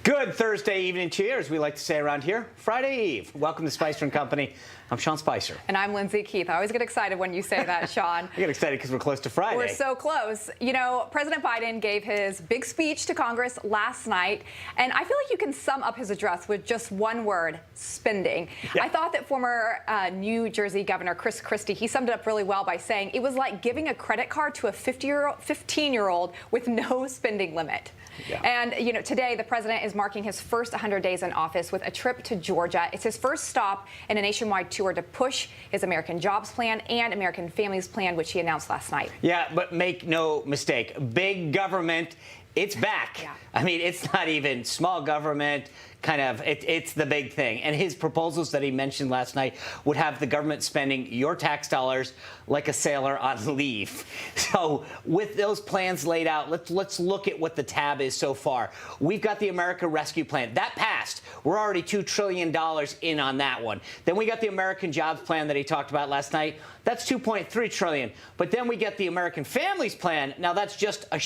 Good Thursday evening to you, as we like to say around here, Friday Eve. Welcome to Spicer and Company. I'm Sean Spicer. And I'm Lyndsay Keith. I always get excited when you say that, Sean. I get excited because we're close to Friday. We're so close. You know, President Biden gave his big speech to Congress last night, and I feel like you can sum up his address with just one word: spending. Yeah. I thought that former New Jersey Governor Chris Christie, he summed it up really well by saying it was like giving a credit card to a 15-year-old with no spending limit. Yeah. And, you know, today the president is marking his first 100 days in office with a trip to Georgia. It's his first stop in a nationwide tour to push his American Jobs Plan and American Families Plan, which he announced last night. Yeah, but make no mistake, big government, it's back. Yeah. I mean, it's not even small government. It's the big thing. And his proposals that he mentioned last night would have the government spending your tax dollars like a sailor on leave. So with those plans laid out, let's look at what the tab is so far. We've got the America Rescue Plan. That passed. We're already $2 trillion in on that one. Then we got the American Jobs Plan that he talked about last night. That's $2.3 trillion. But then we get the American Families Plan. Now that's just a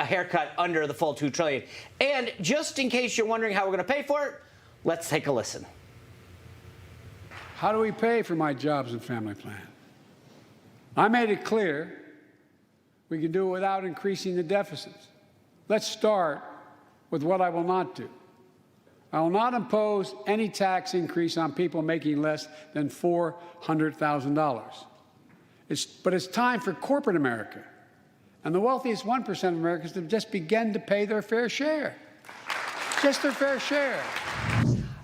haircut under the full $2 trillion. And just in case you're wondering how we're going to pay for it, let's take a listen. How do we pay for my jobs and family plan? I made it clear we can do it without increasing the deficits. Let's start with what I will not do. I will not impose any tax increase on people making less than $400,000. But it's time for corporate America and the wealthiest 1% of Americans to just begin to pay their fair share. Just their fair share.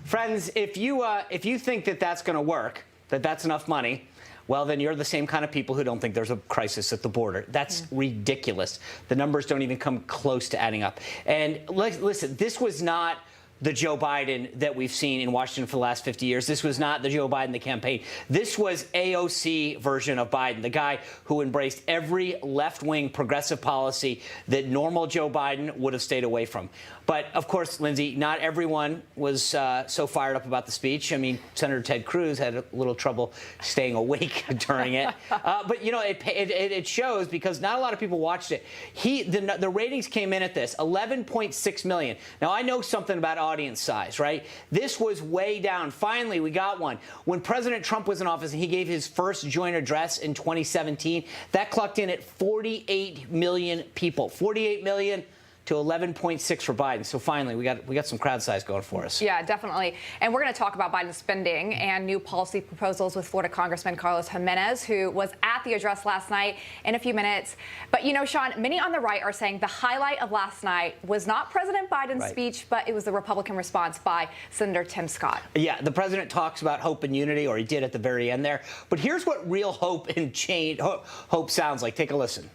Friends, if you think that that's going to work, that that's enough money, well, then you're the same kind of people who don't think there's a crisis at the border. That's ridiculous. The numbers don't even come close to adding up. And listen, this was not the Joe Biden that we've seen in Washington for the last 50 years. This was not the Joe Biden, the campaign. This was AOC version of Biden, the guy who embraced every left-wing progressive policy that normal Joe Biden would have stayed away from. But, of course, Lyndsay, not everyone was so fired up about the speech. I mean, Senator Ted Cruz had a little trouble staying awake during it. But, you know, it shows because not a lot of people watched it. The ratings came in at this, 11.6 million. Now, I know something about audience size, right? This was way down. Finally, we got one. When President Trump was in office and he gave his first joint address in 2017, that clocked in at 48 million people. 48 million to 11.6 for Biden. So finally, we got some crowd size going for us. Yeah, definitely. And we're going to talk about Biden's spending and new policy proposals with Florida Congressman Carlos Jimenez, who was at the address last night, in a few minutes. But, you know, Sean, many on the right are saying the highlight of last night was not President Biden's speech, but it was the Republican response by Senator Tim Scott. Yeah, the president talks about hope and unity, or he did at the very end there. But here's what real hope and change hope sounds like. Take a listen.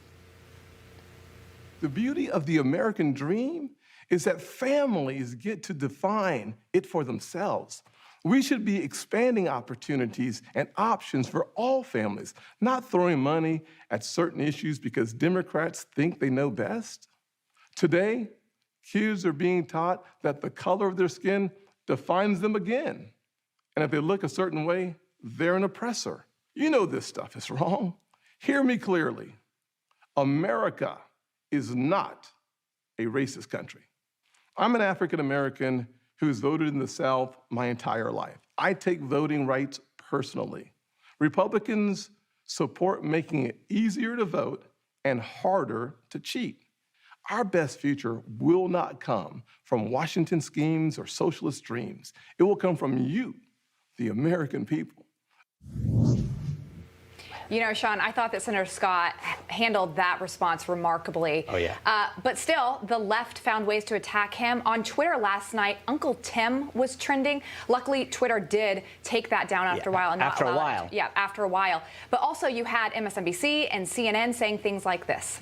The beauty of the American dream is that families get to define it for themselves. We should be expanding opportunities and options for all families, not throwing money at certain issues because Democrats think they know best. Today, kids are being taught that the color of their skin defines them again. And if they look a certain way, they're an oppressor. You know this stuff is wrong. Hear me clearly. America is not a racist country. I'm an African American who's voted in the South my entire life. I take voting rights personally. Republicans support making it easier to vote and harder to cheat. Our best future will not come from Washington schemes or socialist dreams. It will come from you, the American people. You know, Sean, I thought that Senator Scott handled that response remarkably. Oh, yeah. But still, the left found ways to attack him. On Twitter last night, Uncle Tim was trending. Luckily, Twitter did take that down after a while. And after a while. Yeah, after a while. But also, you had MSNBC and CNN saying things like this.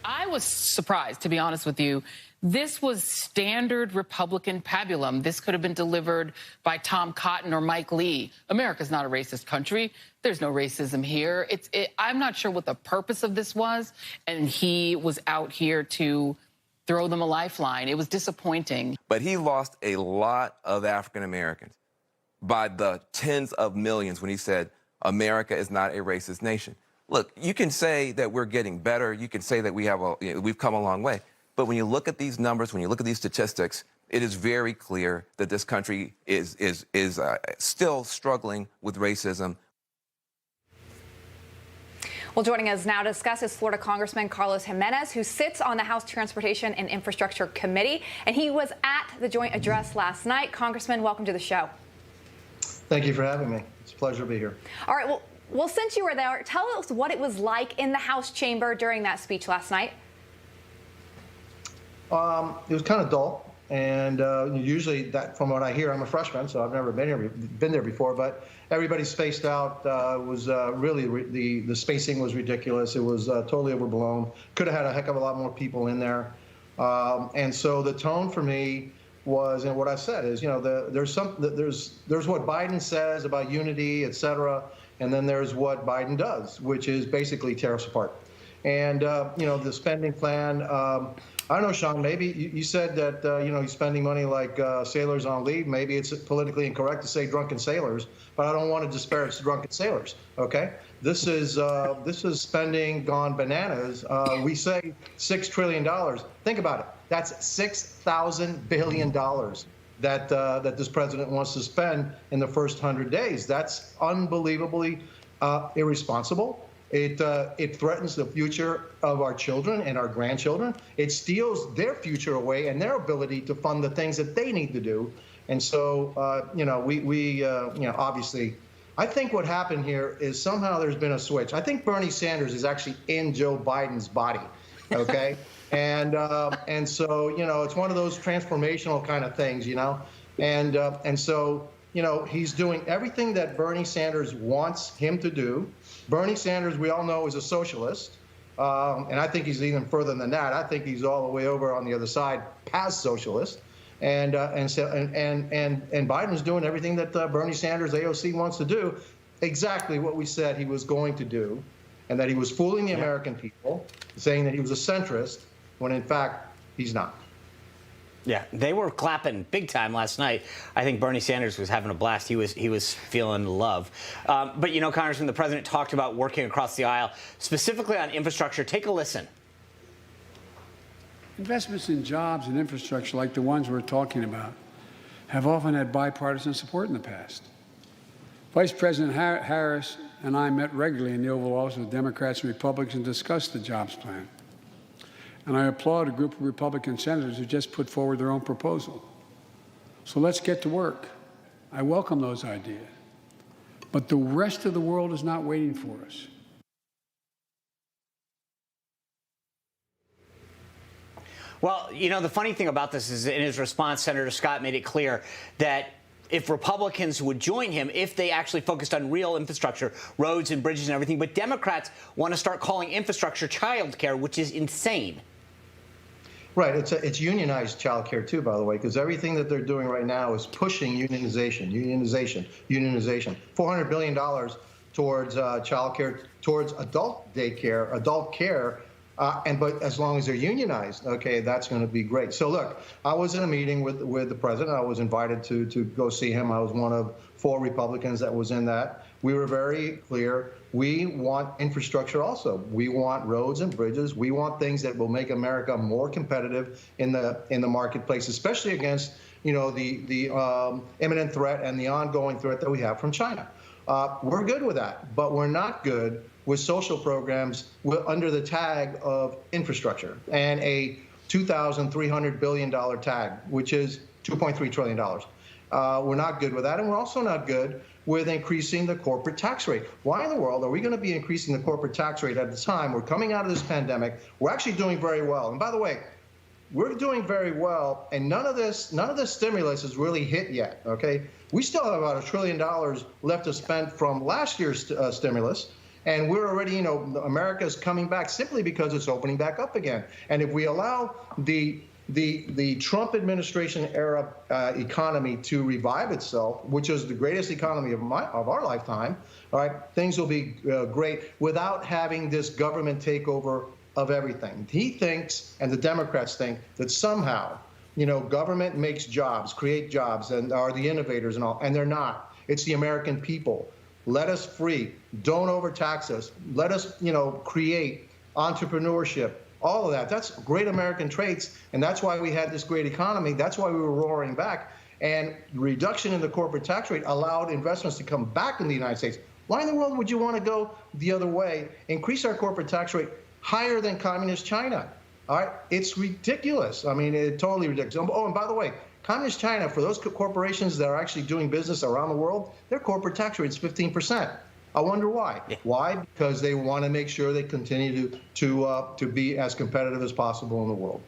I was surprised, to be honest with you. This was standard Republican pabulum. This could have been delivered by Tom Cotton or Mike Lee. America's not a racist country. There's no racism here. I'm not sure what the purpose of this was, and he was out here to throw them a lifeline. It was disappointing. But he lost a lot of African Americans by the tens of millions when he said America is not a racist nation. Look, you can say that we're getting better. You can say that we've come a long way. But when you look at these numbers, when you look at these statistics, it is very clear that this country is still struggling with racism. Well, joining us now to discuss is Florida Congressman Carlos Jimenez, who sits on the House Transportation and Infrastructure Committee, and he was at the joint address last night. Congressman, welcome to the show. Thank you for having me. It's a pleasure to be here. All right, well, since you were there, tell us what it was like in the House chamber during that speech last night. It was kind of dull, and usually, that, from what I hear, I'm a freshman, so I've never been there before. But everybody's spaced out. Was really the spacing was ridiculous. It was totally overblown. Could have had a heck of a lot more people in there, and so the tone for me was, and what I said is, there's what Biden says about unity, et cetera, and then there's what Biden does, which is basically tear us apart. And the spending plan. I don't know, Sean, maybe you said that, he's spending money like sailors on leave. Maybe it's politically incorrect to say drunken sailors, but I don't want to disparage drunken sailors, okay? This is spending gone bananas. We say $6 trillion. Think about it. That's $6,000 billion that this president wants to spend in the first 100 days. That's unbelievably irresponsible. It threatens the future of our children and our grandchildren. It steals their future away and their ability to fund the things that they need to do. And so, obviously, I think what happened here is somehow there's been a switch. I think Bernie Sanders is actually in Joe Biden's body, okay? and so, it's one of those transformational kind of things, and so, he's doing everything that Bernie Sanders wants him to do. Bernie Sanders, we all know, is a socialist, and I think he's even further than that. I think he's all the way over on the other side, past socialist, and Biden's doing everything that Bernie Sanders, AOC, wants to do, exactly what we said he was going to do, and that he was fooling the American people, saying that he was a centrist, when in fact he's not. Yeah, they were clapping big time last night. I think Bernie Sanders was having a blast. He was feeling love. But, Congressman, the president talked about working across the aisle, specifically on infrastructure. Take a listen. Investments in jobs and infrastructure like the ones we're talking about have often had bipartisan support in the past. Vice President Harris and I met regularly in the Oval Office with Democrats and Republicans and discussed the jobs plan. And I applaud a group of Republican senators who just put forward their own proposal. So let's get to work. I welcome those ideas. But the rest of the world is not waiting for us. Well, the funny thing about this is in his response, Senator Scott made it clear that if Republicans would join him, if they actually focused on real infrastructure, roads and bridges and everything, but Democrats want to start calling infrastructure child care, which is insane. Right. It's unionized child care, too, by the way, because everything that they're doing right now is pushing unionization. $400 billion towards child care, towards adult daycare, adult care. But as long as they're unionized, okay, that's going to be great. So, look, I was in a meeting with the president. I was invited to go see him. I was one of 4 Republicans that was in that. We were very clear. We want infrastructure also. We want roads and bridges. We want things that will make America more competitive in the marketplace, especially against, the imminent threat and the ongoing threat that we have from China. We're good with that, but we're not good with social programs under the tag of infrastructure and a $2,300 billion tag, which is $2.3 trillion. We're not good with that, and we're also not good with increasing the corporate tax rate. Why in the world are we going to be increasing the corporate tax rate at the time we're coming out of this pandemic? We're actually doing very well. And by the way, we're doing very well, and none of this stimulus has really hit yet, okay? We still have about $1 trillion left to spend from last year's stimulus. And we're already, America is coming back simply because it's opening back up again. And if we allow the Trump administration era economy to revive itself, which is the greatest economy of our lifetime, all right, things will be great without having this government takeover of everything. He thinks, and the Democrats think, that somehow, government makes jobs, create jobs, and are the innovators and all, and they're not. It's the American people. Let us free. Don't overtax us. Let us, create entrepreneurship, all of that. That's great American traits, and that's why we had this great economy. That's why we were roaring back. And reduction in the corporate tax rate allowed investments to come back in the United States. Why in the world would you want to go the other way? Increase our corporate tax rate higher than communist China. All right, it's ridiculous. I mean, it's totally ridiculous. Oh, and by the way, communist China, for those corporations that are actually doing business around the world, their corporate tax rate is 15%. I wonder why. Yeah. Why? Because they want to make sure they continue to be as competitive as possible in the world.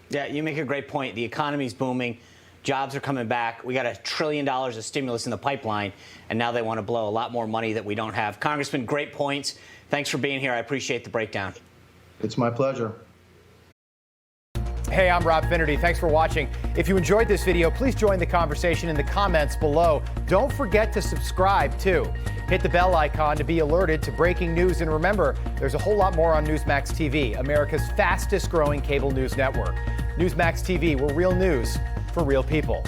Yeah, you make a great point. The economy's booming. Jobs are coming back. We got $1 trillion of stimulus in the pipeline, and now they want to blow a lot more money that we don't have. Congressman, great points. Thanks for being here. I appreciate the breakdown. It's my pleasure. Hey, I'm Rob Finnerty. Thanks for watching. If you enjoyed this video, please join the conversation in the comments below. Don't forget to subscribe, too. Hit the bell icon to be alerted to breaking news. And remember, there's a whole lot more on Newsmax TV, America's fastest growing cable news network. Newsmax TV, where real news for real people.